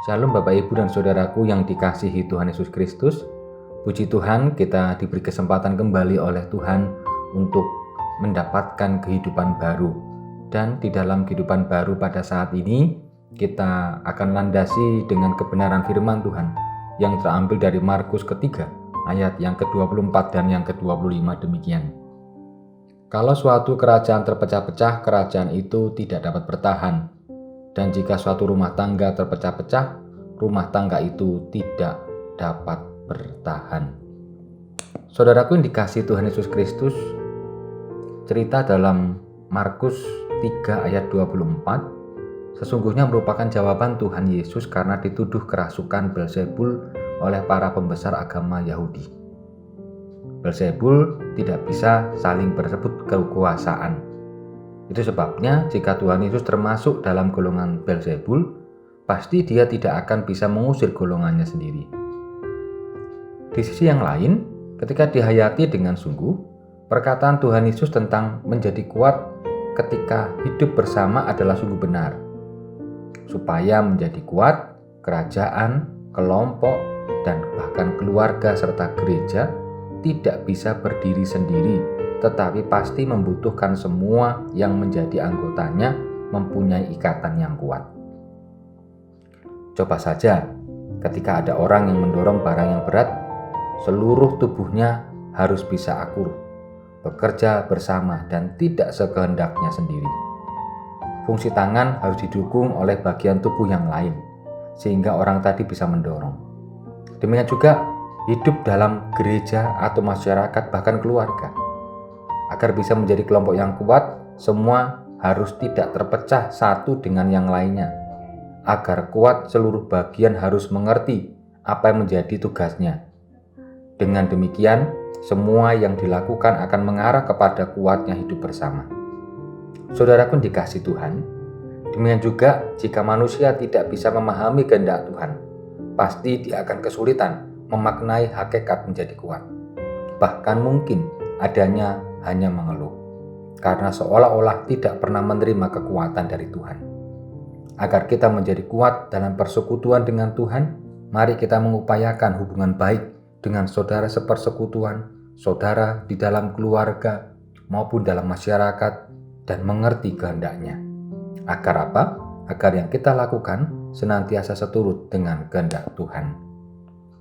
Shalom Bapak Ibu dan Saudaraku yang dikasihi Tuhan Yesus Kristus. Puji Tuhan, kita diberi kesempatan kembali oleh Tuhan untuk mendapatkan kehidupan baru. Dan di dalam kehidupan baru pada saat ini, kita akan landasi dengan kebenaran firman Tuhan yang terambil dari Markus ketiga, ayat yang ke-24 dan yang ke-25 demikian. Kalau suatu kerajaan terpecah-pecah, kerajaan itu tidak dapat bertahan. Dan jika suatu rumah tangga terpecah-pecah, rumah tangga itu tidak dapat bertahan. Saudaraku yang dikasihi Tuhan Yesus Kristus, cerita dalam Markus 3 ayat 24 sesungguhnya merupakan jawaban Tuhan Yesus karena dituduh kerasukan Beelzebul oleh para pembesar agama Yahudi. Beelzebul tidak bisa saling berebut kekuasaan. Itu sebabnya jika Tuhan Yesus termasuk dalam golongan Beelzebul, pasti dia tidak akan bisa mengusir golongannya sendiri. Di sisi yang lain, ketika dihayati dengan sungguh, perkataan Tuhan Yesus tentang menjadi kuat ketika hidup bersama adalah sungguh benar. Supaya menjadi kuat, kerajaan, kelompok, dan bahkan keluarga serta gereja tidak bisa berdiri sendiri, tetapi pasti membutuhkan semua yang menjadi anggotanya mempunyai ikatan yang kuat. Coba saja, ketika ada orang yang mendorong barang yang berat, seluruh tubuhnya harus bisa akur, bekerja bersama dan tidak sekehendaknya sendiri. Fungsi tangan harus didukung oleh bagian tubuh yang lain, sehingga orang tadi bisa mendorong. Demikian juga hidup dalam gereja atau masyarakat bahkan keluarga. Agar bisa menjadi kelompok yang kuat, semua harus tidak terpecah satu dengan yang lainnya. Agar kuat, seluruh bagian harus mengerti apa yang menjadi tugasnya. Dengan demikian, semua yang dilakukan akan mengarah kepada kuatnya hidup bersama. Saudaraku dikasihi Tuhan, demikian juga jika manusia tidak bisa memahami kehendak Tuhan, pasti dia akan kesulitan memaknai hakikat menjadi kuat. Bahkan mungkin adanya hanya mengeluh, karena seolah-olah tidak pernah menerima kekuatan dari Tuhan. Agar kita menjadi kuat dalam persekutuan dengan Tuhan, mari kita mengupayakan hubungan baik dengan saudara sepersekutuan, saudara di dalam keluarga, maupun dalam masyarakat, dan mengerti kehendaknya. Agar apa? Agar yang kita lakukan senantiasa seturut dengan kehendak Tuhan.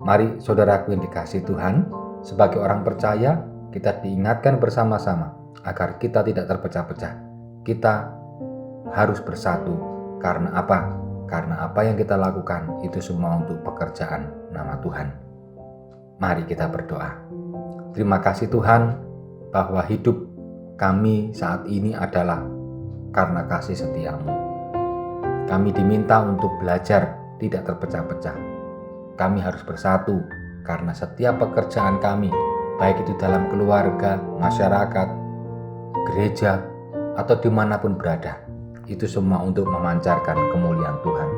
Mari saudaraku yang dikasihi Tuhan, sebagai orang percaya, kita diingatkan bersama-sama agar kita tidak terpecah-pecah. Kita harus bersatu. Karena apa? Karena apa yang kita lakukan itu semua untuk pekerjaan nama Tuhan. Mari kita berdoa. Terima kasih Tuhan bahwa hidup kami saat ini adalah karena kasih setiamu. Kami diminta untuk belajar tidak terpecah-pecah. Kami harus bersatu karena setiap pekerjaan kami, baik itu dalam keluarga, masyarakat, gereja, atau dimanapun berada, itu semua untuk memancarkan kemuliaan Tuhan.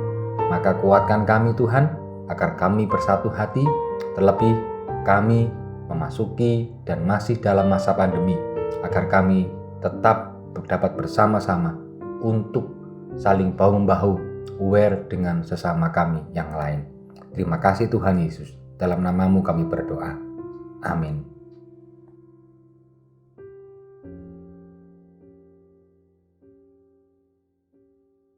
Maka kuatkan kami Tuhan, agar kami bersatu hati, terlebih kami memasuki dan masih dalam masa pandemi, agar kami tetap dapat bersama-sama untuk saling bahu-membahu, aware dengan sesama kami yang lain. Terima kasih Tuhan Yesus, dalam namamu kami berdoa. Amin.